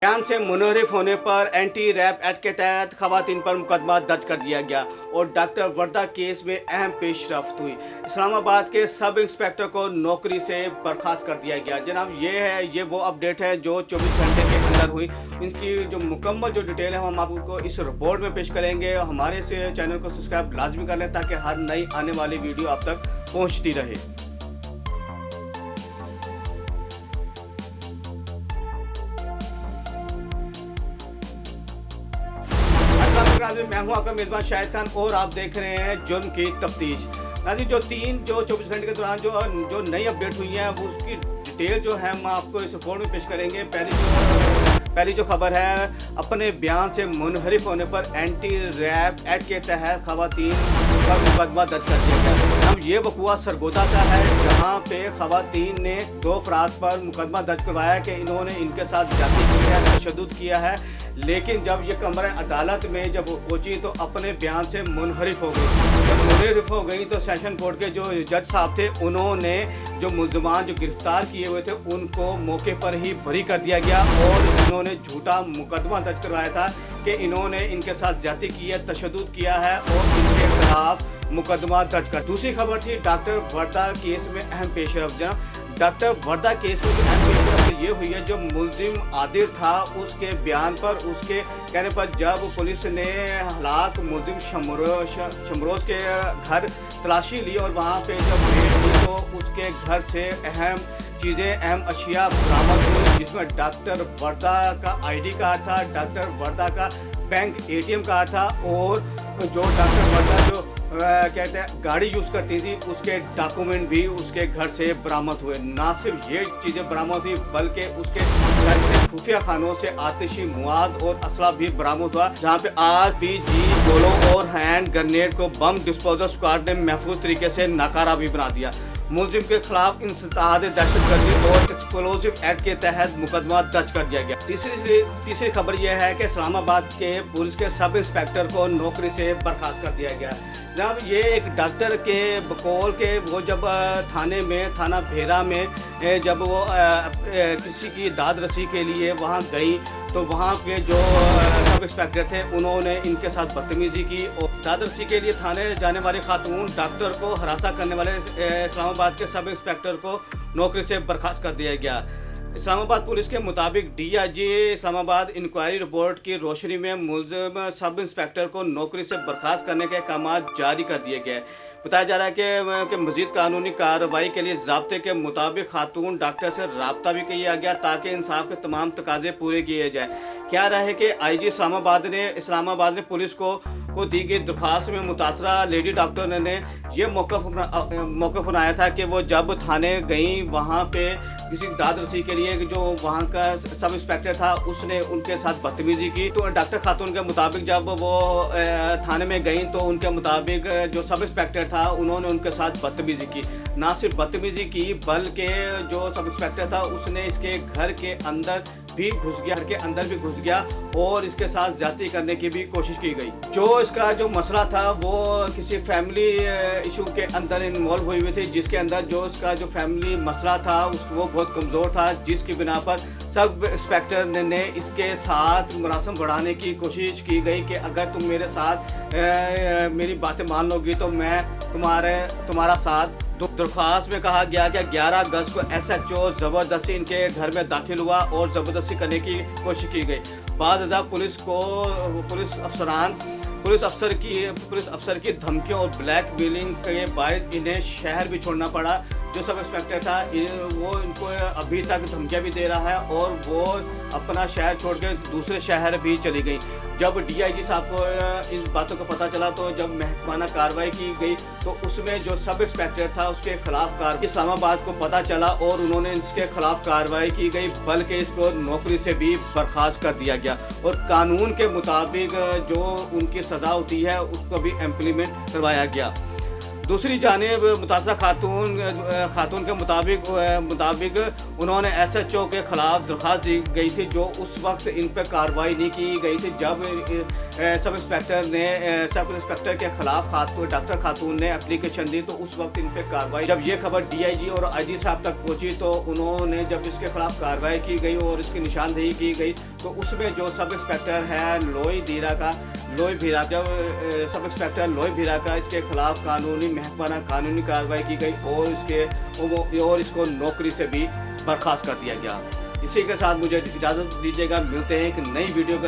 बयान से मुनहरिफ होने पर एंटी रैप एक्ट के तहत खवातीन पर मुकदमा दर्ज कर दिया गया और डॉक्टर वर्दा केस में अहम पेशरफ्त हुई। इस्लामाबाद के सब इंस्पेक्टर को नौकरी से बर्खास्त कर दिया गया। जनाब ये वो अपडेट है जो 24 घंटे के अंदर हुई। इसकी जो मुकम्मल जो डिटेल है हम आपको इस रिपोर्ट में पेश करेंगे। हमारे इस चैनल को सब्सक्राइब लाजमी कर लें ताकि हर नई आने वाली वीडियो आप तक पहुँचती रहे। मैं हूं आपका मेज़बान शाहिद खान और आप देख रहे हैं जुर्म की तफ्तीश। नाज़रीन जो 24 घंटे के दौरान जो नई अपडेट हुई है वो उसकी डिटेल जो है हम आपको इस रिपोर्ट में पेश करेंगे। पहली जो खबर है, अपने बयान से मुनहरिफ होने पर एंटी रैप एक्ट के तहत खवातीन पर मुकदमा दर्ज कर दिया गया। अब ये वक़ुआ सरगोदा का है जहाँ पे खवातीन ने 2 अफराद पर मुकदमा दर्ज करवाया कि इन्होंने इनके साथ ज्यादती की है, तशद्दुद किया है। लेकिन जब ये कमरे अदालत में जब पहुंची तो अपने बयान से मुनहरिफ हो गई। जब मुनहरिफ हो गई तो सेशन कोर्ट के जो जज साहब थे उन्होंने जो मुलजमान जो गिरफ्तार किए हुए थे उनको मौके पर ही बरी कर दिया गया और इन्होंने झूठा मुकदमा दर्ज करवाया था कि इन्होंने इनके साथ ज्यादती की है, तशद्दुद किया है और इनके खिलाफ मुकदमा दर्ज कर। दूसरी खबर थी डॉक्टर वर्दा केस में अहम पेशरफ्त। डॉक्टर वर्दा केस में जो अहम पेशरफ्त ये हुई है, जो मुलजिम आदिल था उसके बयान पर, उसके कहने पर जब पुलिस ने हलाक मुलजिम शमरोज के घर तलाशी ली और वहाँ पे जब रेड की तो उसके घर से अहम चीज़ें, अहम अशिया बरामद हुई जिसमें डॉक्टर वर्दा का आईडी कार्ड था, डॉक्टर वर्दा का बैंक ATM कार्ड था और जो डॉक्टर वर्दा जो कहते हैं गाड़ी यूज़ करती थी उसके डॉक्यूमेंट भी उसके घर से बरामद हुए। ना सिर्फ ये चीज़ें बरामद हुई बल्कि उसके घर से खुफिया खानों से आतिशी मवाद और असला भी बरामद हुआ जहाँ पे RPG गोलों और हैंड ग्रेनेड को बम डिस्पोजल स्क्वाड ने महफूज तरीके से नाकारा भी बना दिया। मुलजिम के खिलाफ इंसदाद दहशतगर्दी और एक्सप्लोजिव एक्ट के तहत मुकदमा दर्ज कर दिया गया। तीसरी खबर यह है कि इस्लामाबाद के पुलिस के सब इंस्पेक्टर को नौकरी से बर्खास्त कर दिया गया। जब ये एक डॉक्टर के बकौल के वो जब थाना भेरा में जब वो किसी की दाद रसी के लिए वहाँ गई तो वहाँ पे जो सब इंस्पेक्टर थे उन्होंने इनके साथ बदतमीजी की और दाद रसी के लिए थाने जाने वाले खातून डॉक्टर को हरासा करने वाले इस्लामाबाद के सब इंस्पेक्टर को नौकरी से बर्खास्त कर दिया गया। इस्लामाबाद पुलिस के मुताबिक DIG इस्लामाबाद इंक्वायरी रिपोर्ट की रोशनी में मुलजिम सब इंस्पेक्टर को नौकरी से बर्खास्त करने के अहकाम जारी कर दिए गए। बताया जा रहा है कि मज़ीद कानूनी कार्रवाई के लिए ज़ाब्ते के मुताबिक खातून डॉक्टर से रब्ता भी किया गया ताकि इंसाफ के तमाम तकाजे पूरे किए जाए। क्या रहा है कि IG इस्लामाबाद ने पुलिस को दी गई दरख्वास्त में मुतासरा लेडी डॉक्टर ने यह मौक़िफ़ बनाया था कि वो जब थाने गई वहाँ पे किसी दाद रसी के लिए जो वहाँ का सब इंस्पेक्टर था उसने उनके साथ बदतमीजी की। तो डॉक्टर खातून के मुताबिक जब वो थाने में गई तो उनके मुताबिक जो सब इंस्पेक्टर था उन्होंने उनके साथ बदतमीजी की। ना सिर्फ बदतमीजी की बल्कि जो सब इंस्पेक्टर था उसने इसके घर के अंदर भी घुस गया और इसके साथ ज्यादती करने की भी कोशिश की गई। जो इसका जो मसला था वो किसी फैमिली इशू के अंदर इन्वॉल्व हुई हुई थी जिसके अंदर जो इसका जो फैमिली मसला था वो बहुत कमज़ोर था जिसकी बिना पर सब इंस्पेक्टर ने इसके साथ मुरासम बढ़ाने की कोशिश की गई कि अगर तुम मेरे साथ मेरी बातें मान लोगी तो मैं तुम्हारा साथ। दरख्वास्त में कहा गया कि 11 अगस्त को SHO ज़बरदस्ती इनके घर में दाखिल हुआ और ज़बरदस्ती करने की कोशिश की गई। बाद पुलिस अफसर की धमकियों और ब्लैकमेलिंग के बायस इन्हें शहर भी छोड़ना पड़ा। जो सब इंस्पेक्टर था वो इनको अभी तक धमकियाँ भी दे रहा है और वो अपना शहर छोड़ के दूसरे शहर भी चली गई। जब DIG साहब को इस बातों का पता चला तो जब महकमाना कार्रवाई की गई तो उसमें जो सब इंस्पेक्टर था उसके खिलाफ इस्लामाबाद को पता चला और उन्होंने इसके खिलाफ कार्रवाई की गई बल्कि इसको नौकरी से भी बर्खास्त कर दिया गया और कानून के मुताबिक जो उनकी सज़ा होती है उसको भी इम्प्लीमेंट करवाया गया। दूसरी जानिब मुतासरा खातून के मुताबिक उन्होंने SHO के खिलाफ दरख्वास्त दी गई थी, जो उस वक्त इन पर कार्रवाई नहीं की गई थी। जब सब इंस्पेक्टर के खिलाफ डॉक्टर खातून ने एप्लीकेशन दी तो उस वक्त इन पर कार्रवाई, जब ये खबर DIG और IG साहब तक पहुंची तो उन्होंने जब इसके खिलाफ कार्रवाई की गई और इसकी निशानदेही की गई तो उसमें जो सब इंस्पेक्टर है लोई भीरा, जब सब इंस्पेक्टर लोई भीरा का इसके खिलाफ महकमाना कानूनी कार्रवाई की गई और इसको नौकरी से भी बर्खास्त कर दिया गया। इसी के साथ मुझे इजाज़त दीजिएगा, मिलते हैं एक नई वीडियो के साथ।